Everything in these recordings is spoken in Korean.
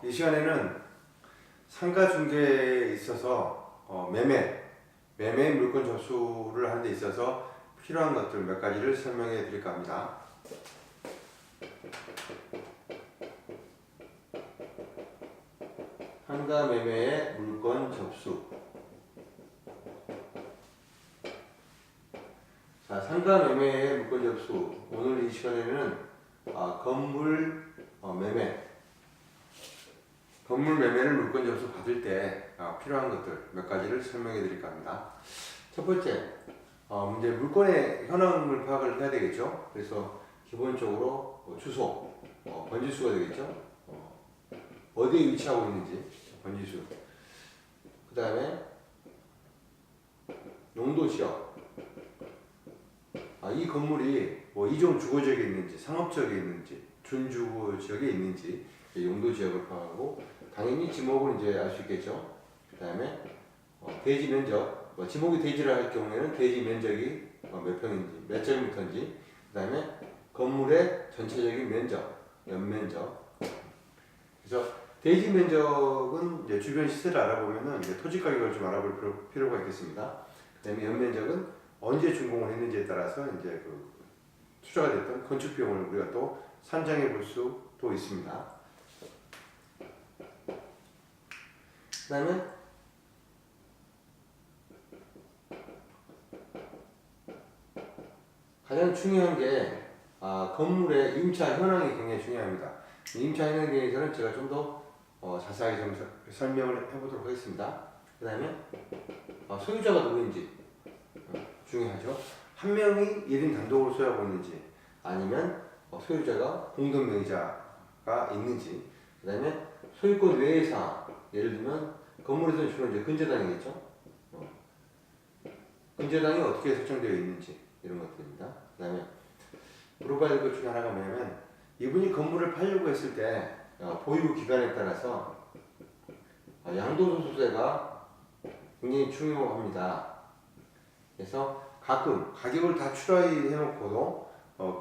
이 시간에는 상가 중개에 있어서 매매 물건 접수를 하는 데 있어서 필요한 것들 몇 가지를 설명해 드릴까 합니다. 상가 매매의 물건 접수. 자, 상가 매매의 물건 접수. 오늘 이 시간에는 건물 매매를 물건 접수 받을 때 필요한 것들 몇 가지를 설명해 드릴까 합니다. 첫 번째, 이제 물건의 현황을 파악을 해야 되겠죠. 그래서 기본적으로 주소, 번지수가 되겠죠. 어디에 위치하고 있는지 번지수. 그 다음에 용도 지역. 이 건물이 이종 주거 지역에 있는지, 상업 지역에 있는지, 준주거 지역에 있는지 용도 지역을 파악하고, 당연히 지목은 이제 알 수 있겠죠. 그 다음에 대지 면적, 지목이 대지를 할 경우에는 대지 면적이 몇 평인지, 몇 제곱미터인지, 그 다음에 건물의 전체적인 면적, 연면적. 그래서 대지 면적은 이제 주변 시세를 알아보면은 이제 토지 가격을 좀 알아볼 필요가 있겠습니다. 그 다음에 연면적은 언제 준공을 했는지에 따라서 이제 투자가 됐던 건축 비용을 우리가 또 산정해 볼 수도 있습니다. 그 다음에 가장 중요한 게 건물의 임차 현황이 굉장히 중요합니다. 임차 현황에 대해서는 제가 좀 더 자세하게 좀 설명을 해보도록 하겠습니다. 그 다음에 소유자가 누구인지 중요하죠. 한 명이 1인 단독으로 소유하고 있는지, 아니면 소유자가 공동명의자가 있는지, 그 다음에 소유권 외의 사항, 예를 들면 건물에서 주로 이제 근저당이겠죠. 근저당이 어떻게 설정되어 있는지 이런 것들입니다. 그 다음에 물어봐야 될 것 중에 하나가 뭐냐면, 이분이 건물을 팔려고 했을 때 보유 기간에 따라서 양도소득세가 굉장히 중요합니다. 그래서 가끔 가격을 다 추라이 해놓고도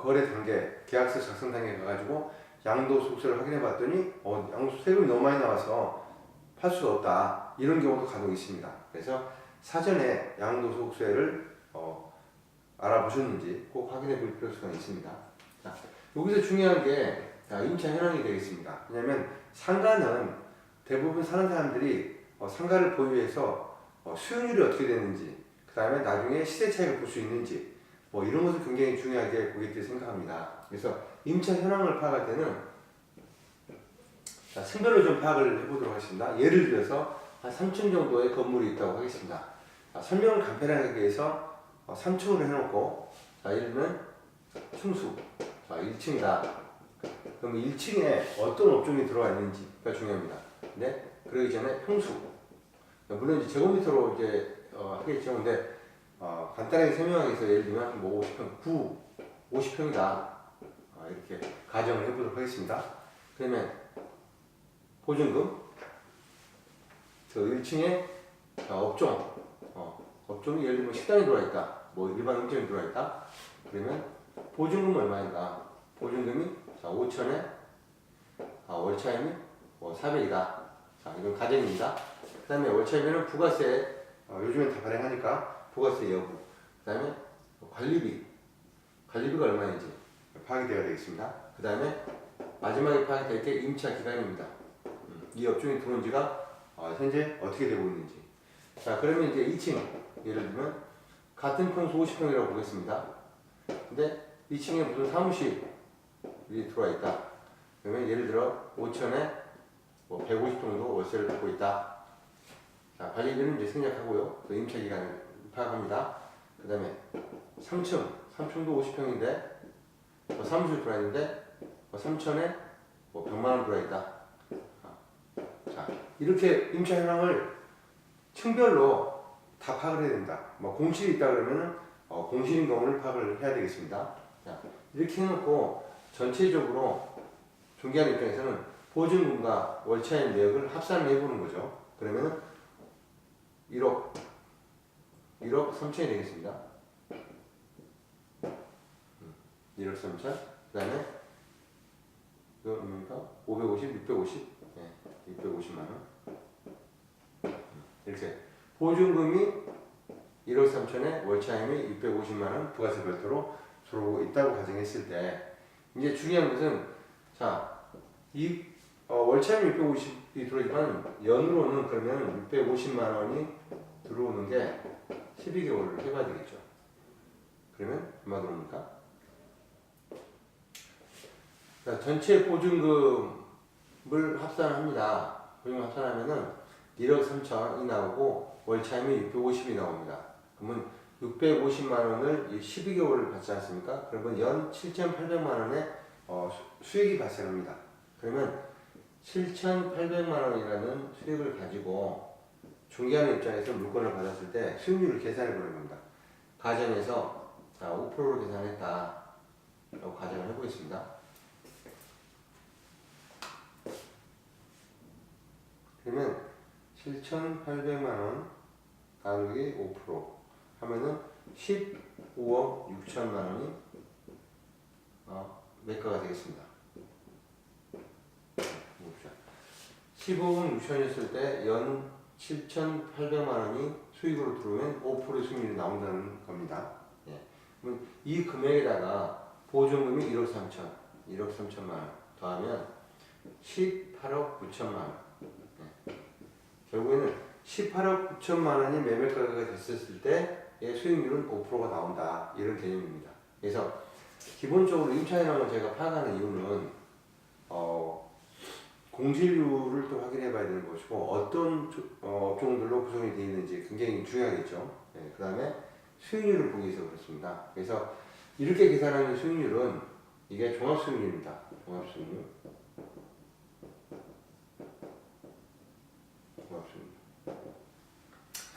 거래 단계, 계약서 작성 단계에 가가지고 양도소득세를 확인해 봤더니 양도세금이 너무 많이 나와서 팔 수가 없다, 이런 경우도 간혹 있습니다. 그래서 사전에 양도소득세를 알아보셨는지 꼭 확인해 볼 필요가 있습니다. 자, 여기서 중요한 게 임차 현황이 되겠습니다. 왜냐하면 상가는 대부분 사는 사람들이 상가를 보유해서 수익률이 어떻게 되는지, 그 다음에 나중에 시세 차익을 볼 수 있는지, 이런 것을 굉장히 중요하게 고객들이 생각합니다. 그래서 임차 현황을 파악할 때는 층별로 좀 파악을 해보도록 하겠습니다. 예를 들어서 한 3층 정도의 건물이 있다고 하겠습니다. 설명을 간편하게 위해서 3층으로 해놓고, 예를 들면 층수, 1층이다. 그럼 1층에 어떤 업종이 들어와 있는지가 중요합니다. 근데 그러기 전에 평수, 물론 이제 제곱미터로 이제 하겠죠. 근데 간단하게 설명하기 위해서 예를 들면 50평, 50평이다. 이렇게 가정을 해보도록 하겠습니다. 그러면 보증금, 저 1층에 업종이 예를 들면 식당이 들어와 있다, 일반 음식점이 들어와 있다. 그러면 보증금 얼마인가? 보증금이 5천에 월차임이 400이다. 이건 가정입니다. 그 다음에 월차임에는 부가세, 요즘엔 다 발행하니까 부가세 여부, 그 다음에 관리비가 얼마인지 파악이 되어야 되겠습니다. 그 다음에 마지막에 파악이 될 게 임차 기간입니다. 이 업종이 들어온 지가 현재 어떻게 되고 있는지. 자, 그러면 이제 2층, 예를 들면 같은 평수 50평이라고 보겠습니다. 근데 2층에 무슨 사무실이 들어와 있다. 그러면 예를 들어 5천에 150 정도 월세를 받고 있다. 자, 관리비는 이제 생략하고요. 그 임차 기간을 파악합니다. 그 다음에 3층도 50평인데 사무실 들어와 있는데 3천에 100만 원 들어와 있다. 자, 이렇게 임차 현황을 층별로 다 파악을 해야 된다. 공실이 있다 그러면은 공실인 경우를 파악을 해야 되겠습니다. 자, 이렇게 해놓고 전체적으로 중개하는 입장에서는 보증금과 월차임 내역을 합산을 해보는 거죠. 그러면은 1억 3천이 되겠습니다. 1억 3천. 그 다음에 이거 뭡니까? 550, 650, 네, 650만 원. 이렇게 보증금이 1억 3천에 월차임이 650만 원 부가세 별도로 들어오고 있다고 가정했을 때 이제 중요한 것은 자, 이 월차임 650이 들어오지만 연으로는 그러면 650만 원이 들어오는 게 12개월을 해봐야 되겠죠. 그러면 얼마 들어옵니까? 자, 전체 보증금을 합산합니다. 보증금 합산하면은 1억 3천이 나오고 월차임이 650이 나옵니다. 그러면 650만 원을 12개월을 받지 않습니까? 그러면 연 7,800만 원의 수익이 발생합니다. 그러면 7,800만 원이라는 수익을 가지고 중개하는 입장에서 물건을 받았을 때 수익률을 계산해 보는 겁니다. 가정에서 자, 5%로 계산했다 라고 가정을 해보겠습니다. 그러면 7,800만 원 나누기 5% 하면은 15억 6천만 원이 매가가 되겠습니다. 15억 6천이었을 때 연 7,800만 원이 수익으로 들어오면 5%의 수익률이 나온다는 겁니다. 예. 그럼 이 금액에다가 보증금이 1억 3천, 1억 3천만 원 더하면 18억 9천만 원. 예. 결국에는 18억 9천만 원이 매매가가 됐었을 때의 수익률은 5%가 나온다. 이런 개념입니다. 그래서 기본적으로 임차인항을 제가 파악하는 이유는 공실률을 또 확인해 봐야 되는 것이고 어떤 업종들로 구성이 되어 있는지 굉장히 중요하겠죠. 네, 그 다음에 수익률을 보기 위해서 그렇습니다. 그래서 이렇게 계산하는 수익률은 이게 종합수익률입니다. 종합수익률.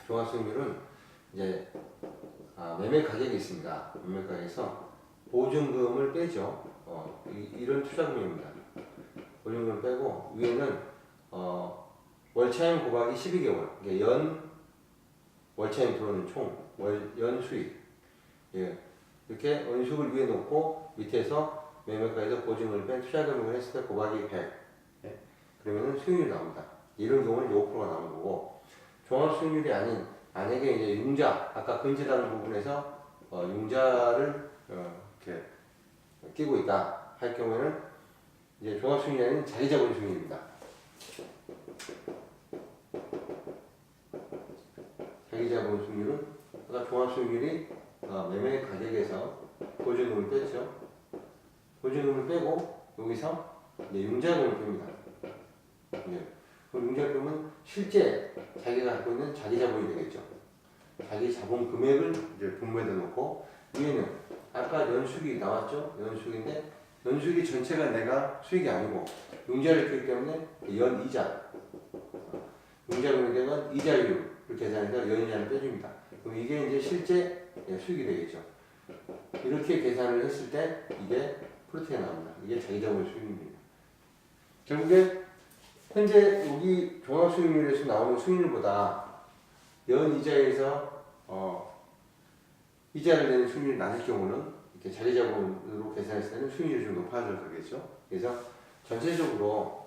종합수익률은 이제 매매 가격이 있습니다. 매매 가격에서 보증금을 빼죠. 이런 투자금입니다. 보증금을 빼고 위에는 월차임 곱하기 12개월 연 월차임 들어오는 총 연 수익 예. 이렇게 원수익을 위에 놓고 밑에서 매매가에서 보증금을 뺀 투자금액을 했을 때 곱하기 100 예. 그러면 수익률이 나옵니다. 이런 경우는 5%가 나오는 거고 종합수익률이 아닌 만약에 이제 융자 아까 근저당 부분에서 융자를 이렇게 끼고 있다 할 경우에는 이제 종합수익률이 아닌 자기자본 수익률입니다. 자기자본 수익률은 아까 종합수익률이 매매 가격에서 보증금을 뺐죠. 보증금을 빼고 여기서 이제 융자금을 뺍니다. 예. 그럼 융자금은 실제 자기가 갖고 있는 자기자본이 되겠죠. 자기 자본 금액을 이제 분모에다 놓고 위에는 아까 연수익이 나왔죠. 연수익인데 연수익이 전체가 내가 수익이 아니고 융자를 했기 때문에 연이자 융자금이 되면 이자율을 계산해서 연이자를 빼줍니다. 그럼 이게 이제 실제 수익이 되겠죠. 이렇게 계산을 했을 때 이게 프로트가 나옵니다. 이게 자기자본 수익률입니다. 결국에 현재 여기 종합수익률에서 나오는 수익률보다 연이자에서 이자를 내는 수익률이 낮을 경우는 이렇게 자기자본으로 계산했을 때는 수익률이 좀 높아져야겠죠. 그래서 전체적으로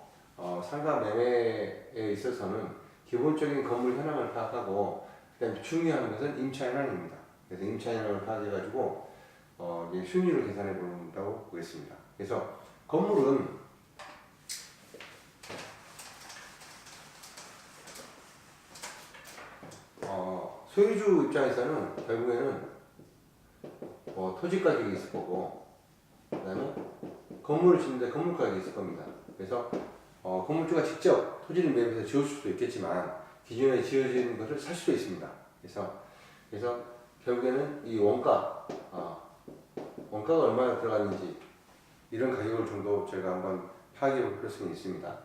상가 매매에 있어서는 기본적인 건물 현황을 파악하고 그다음에 중요한 것은 임차 현황입니다. 그래서 임차 현황을 파악해가지고 이제 수익률을 계산해 본다고 보겠습니다. 그래서 건물은 소유주 입장에서는 결국에는 토지 가격이 있을 거고 그 다음에 건물을 짓는데 건물 가격이 있을 겁니다. 그래서 건물주가 직접 토지를 매입해서 지을 수도 있겠지만 기존에 지어진 것을 살 수도 있습니다. 그래서 결국에는 이 원가가 얼마나 들어갔는지 이런 가격을 정도 제가 한번 파악해 볼 필요성이 있습니다.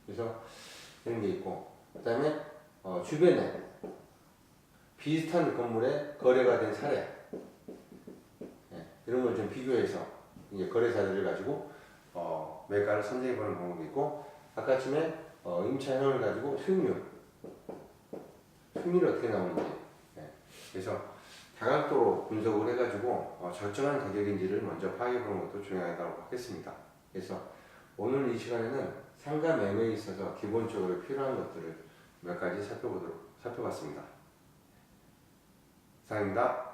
그래서 이런 게 있고 그 다음에 주변에 비슷한 건물에 거래가 된 사례 이런 걸 좀 비교해서 이제 거래사들을 가지고 매가를 선정해 보는 방법이 있고 아까쯤에 임차 현황을 가지고 수익률이 어떻게 나오는지 그래서 다각도로 분석을 해가지고 적정한 가격인지를 먼저 파악해 보는 것도 중요하다고 하겠습니다. 그래서 오늘 이 시간에는 상가 매매에 있어서 기본적으로 필요한 것들을 몇 가지 살펴봤습니다. 이상입니다.